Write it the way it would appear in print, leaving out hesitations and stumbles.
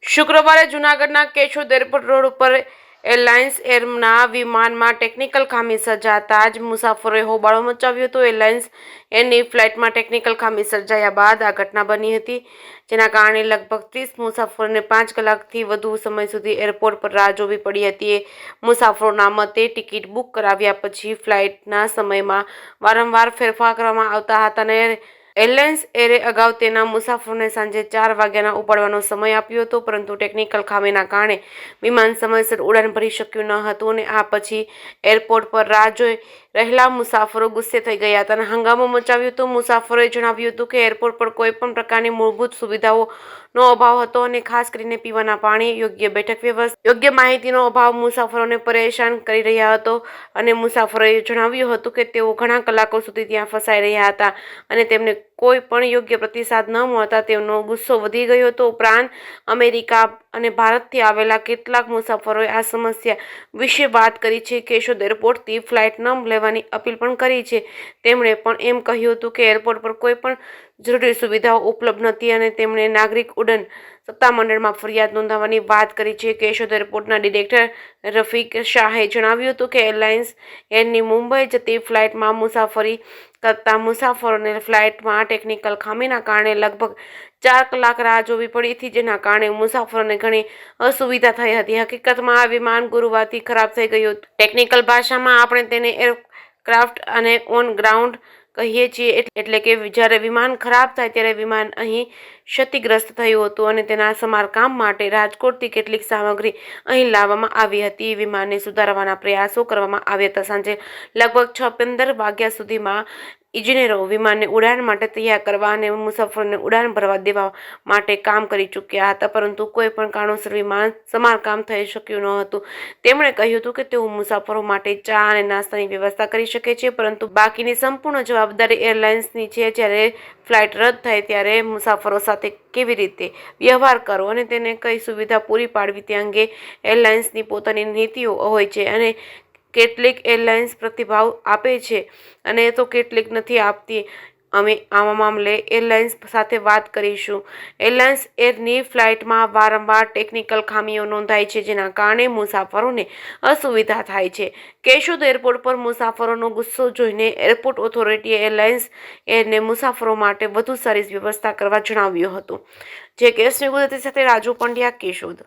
શુક્રવારે જૂનાગઢના Keshod airport road ઉપર એરલાઇન્સ એરના વિમાનમાં ટેકનિકલ ખામી સર્જાતા જ મુસાફરોએ હોબાળો મચાવ્યો હતો। એરલાઇન્સ એરની ફ્લાઇટમાં ટેકનિકલ ખામી સર્જાયા બાદ આ ઘટના બની હતી, જેના કારણે લગભગ 30 મુસાફરોને 5 કલાકથી વધુ સમય સુધી એરપોર્ટ પર રાહ જોવી પડી હતી। મુસાફરોના મતે ટિકિટ બુક કરાવ્યા પછી ફ્લાઇટના સમયમાં વારંવાર ફેરફાર કરવામાં આવતા હતા અને એરલાઇન્સ એરે અગાઉ તેના મુસાફરોને સાંજે 4 વાગ્યાના ઉપાડવાનો સમય આપ્યો હતો, પરંતુ ટેકનિકલ ખામીના કારણે વિમાન સમયસર ઉડાન ભરી શક્યું ન હતું અને આ પછી એરપોર્ટ પર રાહ જોઈ રહેલા મુસાફરો ગુસ્સે થઈ ગયા હતા અને હંગામો મચાવ્યો હતો। મુસાફરોએ જણાવ્યું હતું કે એરપોર્ટ પર કોઈ પણ પ્રકારની મૂળભૂત સુવિધાઓનો અભાવ હતો અને ખાસ કરીને પીવાના પાણી, યોગ્ય બેઠક વ્યવસ્થા, યોગ્ય માહિતીનો અભાવ મુસાફરોને પરેશાન કરી રહ્યા હતો અને મુસાફરોએ જણાવ્યું હતું કે તેઓ ઘણા કલાકો સુધી ત્યાં ફસાઈ રહ્યા હતા અને તેમને કોઈ પણ યોગ્ય પ્રતિસાદ ન મળતા તેમનો ગુસ્સો વધી ગયો હતો। ઉપરાંત અમેરિકા અને ભારતથી આવેલા કેટલાક મુસાફરોએ આ સમસ્યા વિશે વાત કરી છે। કેશોદ એરપોર્ટથી ફ્લાઇટ ન લેવાની અપીલ પણ કરી છે। તેમણે પણ એમ કહ્યું હતું કે એરપોર્ટ પર કોઈ પણ જરૂરી સુવિધાઓ ઉપલબ્ધ નથી અને તેમણે નાગરિક ઉડ્ડયન સત્તામંડળમાં ફરિયાદ નોંધાવવાની વાત કરી છે। કેશોદ એરપોર્ટના ડિરેક્ટર રફીક શાહે જણાવ્યું હતું કે એરલાઇન્સ એરની મુંબઈ જતી ફ્લાઇટમાં મુસાફરી કરતા મુસાફરોને ફ્લાઇટમાં ટેકનિકલ ખામીના કારણે લગભગ 4 કલાક રાહ જોવી પડી હતી, જેના કારણે મુસાફરોને ઘણી અસુવિધા થઈ હતી। હકીકતમાં આ વિમાન ગુરુવારથી ખરાબ થઈ ગયું હતું। ટેકનિકલ ભાષામાં આપણે તેને એરક્રાફ્ટ અને ઓન ગ્રાઉન્ડ કહીએ છીએ, એટલે કે જ્યારે વિમાન ખરાબ થાય ત્યારે વિમાન અહીં ક્ષતિગ્રસ્ત થયું હતું અને તેના સમારકામ માટે રાજકોટથી કેટલીક સામગ્રી અહીં લાવવામાં આવી હતી। વિમાનને સુધારવાના પ્રયાસો કરવામાં આવ્યા હતા। સાંજે લગભગ 6:15 વાગ્યા સુધીમાં ઇજનેરો વિમાનને ઉડાન માટે તૈયાર કરવા અને મુસાફરોને ઉડાન ભરવા દેવા માટે કામ કરી ચૂક્યા હતા, પરંતુ કોઈ પણ કારણોસર વિમાન સમારકામ થઈ શક્યું ન હતું। તેમણે કહ્યું હતું કે તેઓ મુસાફરો માટે ચા અને નાસ્તાની વ્યવસ્થા કરી શકે છે, પરંતુ બાકીની સંપૂર્ણ જવાબદારી એરલાઇન્સની છે। જ્યારે ફ્લાઇટ રદ થાય ત્યારે મુસાફરો સાથે કેવી રીતે વ્યવહાર કરવો અને તેને કઈ સુવિધા પૂરી પાડવી તે અંગે એરલાઇન્સની પોતાની નીતિઓ હોય છે અને કેટલીક એરલાઇન્સ પ્રતિભાવ આપે છે અને તો કેટલીક નથી આપતી। અમે આ મામલે એરલાઇન્સ સાથે વાત કરીશું। એરલાઇન્સ એરની ફ્લાઇટમાં વારંવાર ટેકનિકલ ખામીઓ નોંધાય છે, જેના કારણે મુસાફરોને અસુવિધા થાય છે। કેશોદ એરપોર્ટ પર મુસાફરોનો ગુસ્સો જોઈને એરપોર્ટ ઓથોરિટીએ એરલાઇન્સ એરને મુસાફરો માટે વધુ સારી વ્યવસ્થા કરવા જણાવ્યું હતું। જે કેસ ગુજરાતી સાથે રાજુ પંડ્યા, કેશોદ।